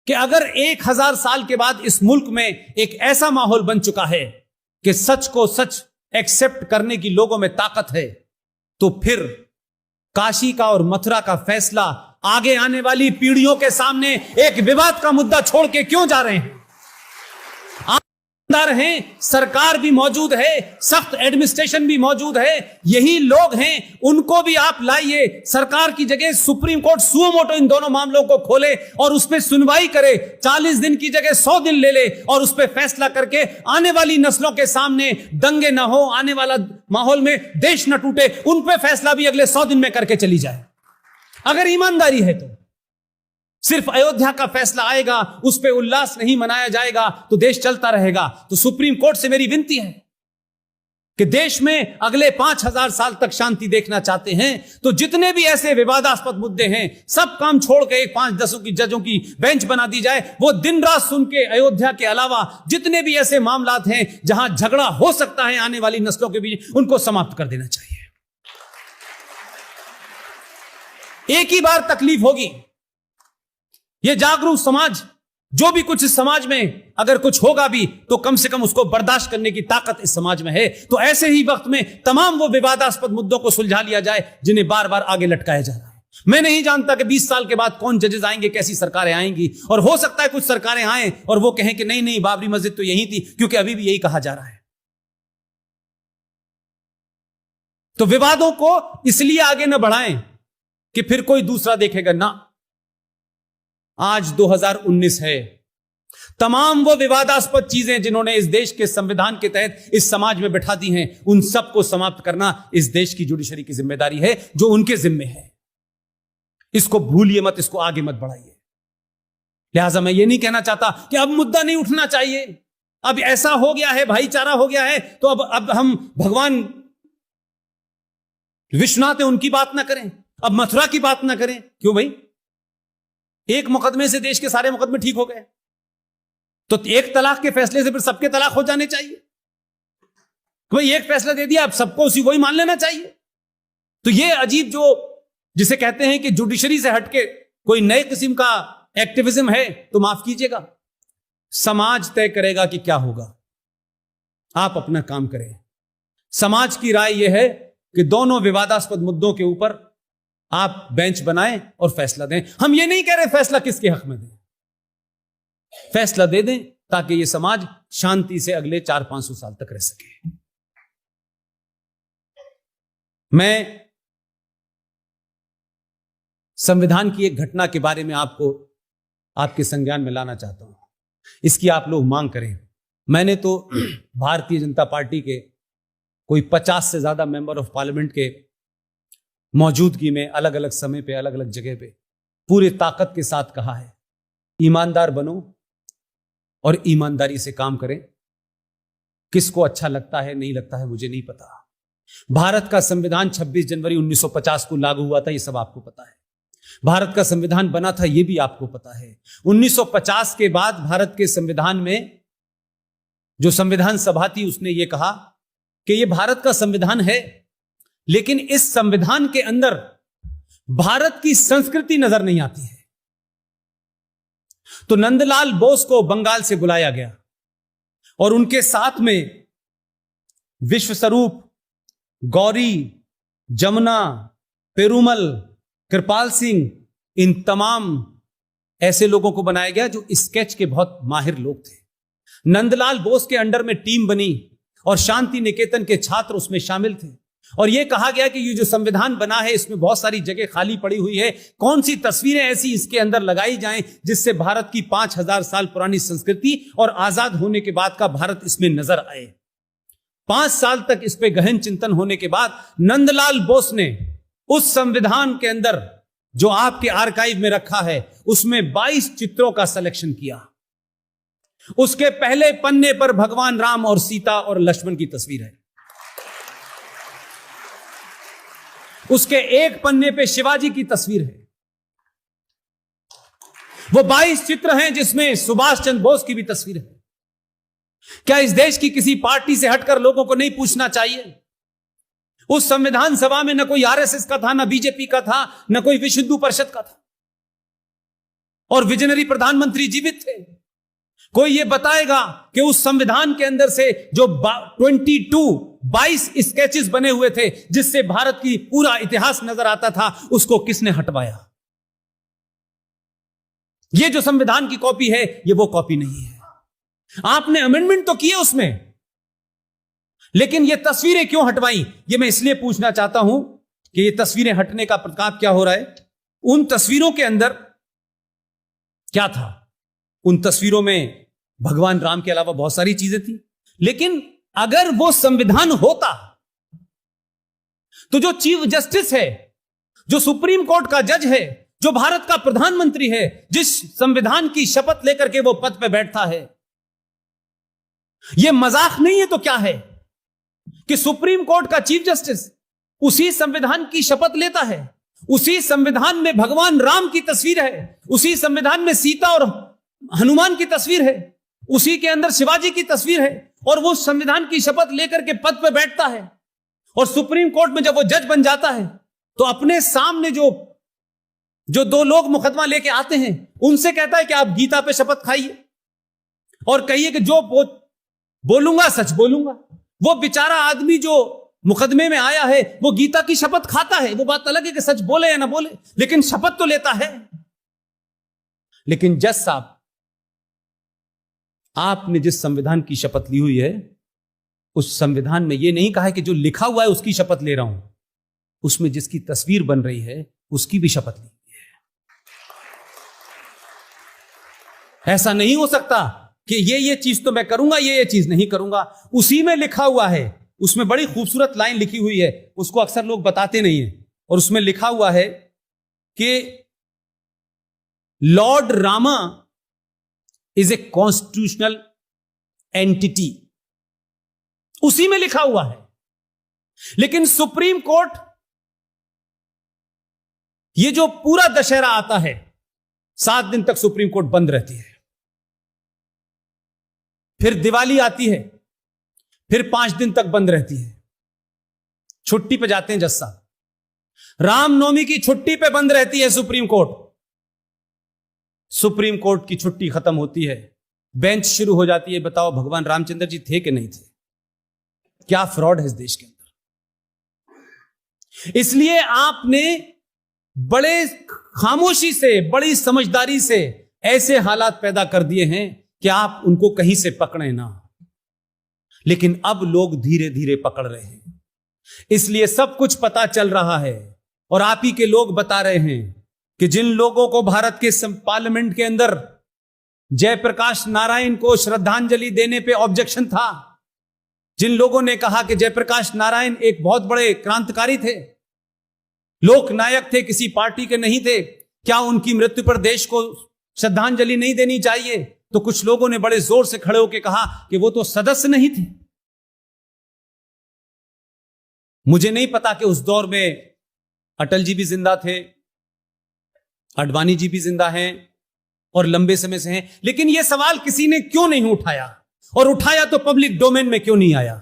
कि अगर 1000 साल के बाद इस मुल्क में एक ऐसा माहौल बन चुका है कि सच को सच एक्सेप्ट करने की लोगों में ताकत है, तो फिर काशी का और मथुरा का फैसला आगे आने वाली पीढ़ियों के सामने एक विवाद का मुद्दा छोड़ के क्यों जा रहे हैं? हैं, सरकार भी मौजूद है, सख्त एडमिनिस्ट्रेशन भी मौजूद है, यही लोग हैं, उनको भी आप लाइए। सरकार की जगह सुप्रीम कोर्ट सुओ मोटो इन दोनों मामलों को खोले और उस पर सुनवाई करे, 40 दिन की जगह 100 दिन ले ले और उस पर फैसला करके आने वाली नस्लों के सामने दंगे ना हो, आने वाला माहौल में देश न टूटे, उन पर फैसला भी अगले 100 दिन में करके चली जाए। अगर ईमानदारी है तो सिर्फ अयोध्या का फैसला आएगा, उस पर उल्लास नहीं मनाया जाएगा तो देश चलता रहेगा। तो सुप्रीम कोर्ट से मेरी विनती है कि देश में अगले 5000 साल तक शांति देखना चाहते हैं तो जितने भी ऐसे विवादास्पद मुद्दे हैं सब काम छोड़ के एक 5-10 की जजों की बेंच बना दी जाए। वो दिन रात सुन के अयोध्या के अलावा जितने भी ऐसे मामलात हैं जहां झगड़ा हो सकता है आने वाली नस्लों के बीच, उनको समाप्त कर देना चाहिए। एक ही बार तकलीफ होगी, ये जागरूक समाज, जो भी कुछ इस समाज में अगर कुछ होगा भी तो कम से कम उसको बर्दाश्त करने की ताकत इस समाज में है। तो ऐसे ही वक्त में तमाम वो विवादास्पद मुद्दों को सुलझा लिया जाए जिन्हें बार बार आगे लटकाया जा रहा है। मैं नहीं जानता कि 20 साल के बाद कौन जजेस आएंगे, कैसी सरकारें आएंगी, और हो सकता है कुछ सरकारें आए और वो कहें कि नहीं नहीं, बाबरी मस्जिद तो यही थी, क्योंकि अभी भी यही कहा जा रहा है। तो विवादों को इसलिए आगे न बढ़ाएं कि फिर कोई दूसरा देखेगा ना। आज 2019 है, तमाम वो विवादास्पद चीजें जिन्होंने इस देश के संविधान के तहत इस समाज में बैठा दी हैं, उन सबको समाप्त करना इस देश की जुडिशरी की जिम्मेदारी है, जो उनके जिम्मे है। इसको भूलिए मत, इसको आगे मत बढ़ाइए। लिहाजा मैं ये नहीं कहना चाहता कि अब मुद्दा नहीं उठना चाहिए, अब ऐसा हो गया है, भाईचारा हो गया है, तो अब हम भगवान विश्वनाथ है उनकी बात ना करें, अब मथुरा की बात ना करें। क्यों भाई? एक मुकदमे से देश के सारे मुकदमे ठीक हो गए, तो एक तलाक के फैसले से फिर सबके तलाक हो जाने चाहिए? भाई एक फैसला दे दिया, अब सबको उसी वही मान लेना चाहिए? तो ये अजीब, जो जिसे कहते हैं कि जुडिशरी से हटके कोई नए किस्म का एक्टिविज्म है, तो माफ कीजिएगा, समाज तय करेगा कि क्या होगा। आप अपना काम करें। समाज की राय यह है कि दोनों विवादास्पद मुद्दों के ऊपर आप बेंच बनाएं और फैसला दें। हम ये नहीं कह रहे फैसला किसके हक में दें, फैसला दे दें ताकि ये समाज शांति से अगले 400-500 साल तक रह सके। मैं संविधान की एक घटना के बारे में आपको आपके संज्ञान में लाना चाहता हूं, इसकी आप लोग मांग करें। मैंने तो भारतीय जनता पार्टी के कोई 50 से ज्यादा मेंबर ऑफ पार्लियामेंट के मौजूदगी में अलग अलग समय पे, अलग अलग जगह पे पूरी ताकत के साथ कहा है, ईमानदार बनो और ईमानदारी से काम करें। किसको अच्छा लगता है नहीं लगता है मुझे नहीं पता। भारत का संविधान 26 जनवरी 1950 को लागू हुआ था, ये सब आपको पता है। भारत का संविधान बना था, ये भी आपको पता है। 1950 के बाद भारत के संविधान में जो संविधान सभा थी उसने ये कहा कि ये भारत का संविधान है, लेकिन इस संविधान के अंदर भारत की संस्कृति नजर नहीं आती है। तो नंदलाल बोस को बंगाल से बुलाया गया और उनके साथ में विश्वस्वरूप, गौरी, जमुना, पेरुमल, कृपाल सिंह, इन तमाम ऐसे लोगों को बनाया गया जो स्केच के बहुत माहिर लोग थे। नंदलाल बोस के अंडर में टीम बनी और शांति निकेतन के छात्र उसमें शामिल थे, और यह कहा गया कि ये जो संविधान बना है इसमें बहुत सारी जगह खाली पड़ी हुई है, कौन सी तस्वीरें ऐसी इसके अंदर लगाई जाएं जिससे भारत की 5000 साल पुरानी संस्कृति और आजाद होने के बाद का भारत इसमें नजर आए। 5 साल तक इस पे गहन चिंतन होने के बाद नंदलाल बोस ने उस संविधान के अंदर जो आपके आर्काइव में रखा है उसमें 22 चित्रों का सिलेक्शन किया। उसके पहले पन्ने पर भगवान राम और सीता और लक्ष्मण की तस्वीर है, उसके एक पन्ने पे शिवाजी की तस्वीर है। वो 22 चित्र हैं जिसमें सुभाष चंद्र बोस की भी तस्वीर है। क्या इस देश की किसी पार्टी से हटकर लोगों को नहीं पूछना चाहिए? उस संविधान सभा में न कोई आरएसएस का था, न बीजेपी का था, न कोई विश्व हिंदू परिषद का था, और विजनरी प्रधानमंत्री जीवित थे। कोई ये बताएगा कि उस संविधान के अंदर से जो 22 स्केचेस बने हुए थे जिससे भारत की पूरा इतिहास नजर आता था, उसको किसने हटवाया? ये जो संविधान की कॉपी है, ये वो कॉपी नहीं है। आपने अमेंडमेंट तो किए उसमें, लेकिन ये तस्वीरें क्यों हटवाई? ये मैं इसलिए पूछना चाहता हूं कि ये तस्वीरें हटने का प्रताप क्या हो रहा है। उन तस्वीरों के अंदर क्या था? उन तस्वीरों में भगवान राम के अलावा बहुत सारी चीजें थी, लेकिन अगर वो संविधान होता तो जो चीफ जस्टिस है, जो सुप्रीम कोर्ट का जज है, जो भारत का प्रधानमंत्री है, जिस संविधान की शपथ लेकर के वो पद पे बैठता है, ये मजाक नहीं है तो क्या है कि सुप्रीम कोर्ट का चीफ जस्टिस उसी संविधान की शपथ लेता है। उसी संविधान में भगवान राम की तस्वीर है, उसी संविधान में सीता और हनुमान की तस्वीर है, उसी के अंदर शिवाजी की तस्वीर है, और वो संविधान की शपथ लेकर के पद पर बैठता है। और सुप्रीम कोर्ट में जब वो जज बन जाता है तो अपने सामने जो दो लोग मुकदमा लेके आते हैं उनसे कहता है कि आप गीता पे शपथ खाइए और कहिए कि जो बोलूंगा सच बोलूंगा। वो बेचारा आदमी जो मुकदमे में आया है वो गीता की शपथ खाता है, वो बात अलग है कि सच बोले या ना बोले, लेकिन शपथ तो लेता है। लेकिन जज साहब, आपने जिस संविधान की शपथ ली हुई है उस संविधान में यह नहीं कहा है कि जो लिखा हुआ है उसकी शपथ ले रहा हूं, उसमें जिसकी तस्वीर बन रही है उसकी भी शपथ ली हुई है। ऐसा नहीं हो सकता कि ये चीज तो मैं करूंगा, ये चीज नहीं करूंगा। उसी में लिखा हुआ है, उसमें बड़ी खूबसूरत लाइन लिखी हुई है, उसको अक्सर लोग बताते नहीं है, और उसमें लिखा हुआ है कि Lord Rama is a constitutional entity. उसी में लिखा हुआ है। लेकिन सुप्रीम कोर्ट, ये जो पूरा दशहरा आता है 7 दिन तक सुप्रीम कोर्ट बंद रहती है, फिर दिवाली आती है, फिर 5 दिन तक बंद रहती है, छुट्टी पे जाते हैं जज साहब। रामनवमी की छुट्टी पे बंद रहती है सुप्रीम कोर्ट। सुप्रीम कोर्ट की छुट्टी खत्म होती है, बेंच शुरू हो जाती है। बताओ भगवान रामचंद्र जी थे कि नहीं थे? क्या फ्रॉड है इस देश के अंदर। इसलिए आपने बड़े खामोशी से, बड़ी समझदारी से ऐसे हालात पैदा कर दिए हैं कि आप उनको कहीं से पकड़े ना। लेकिन अब लोग धीरे धीरे पकड़ रहे हैं, इसलिए सब कुछ पता चल रहा है। और आप ही के लोग बता रहे हैं कि जिन लोगों को भारत के पार्लियामेंट के अंदर जयप्रकाश नारायण को श्रद्धांजलि देने पे ऑब्जेक्शन था, जिन लोगों ने कहा कि जयप्रकाश नारायण एक बहुत बड़े क्रांतिकारी थे, लोकनायक थे, किसी पार्टी के नहीं थे, क्या उनकी मृत्यु पर देश को श्रद्धांजलि नहीं देनी चाहिए? तो कुछ लोगों ने बड़े जोर से खड़े होकर कहा कि वो तो सदस्य नहीं थे। मुझे नहीं पता कि उस दौर में अटल जी भी जिंदा थे, आडवाणी जी भी जिंदा हैं और लंबे समय से हैं, लेकिन यह सवाल किसी ने क्यों नहीं उठाया, और उठाया तो पब्लिक डोमेन में क्यों नहीं आया?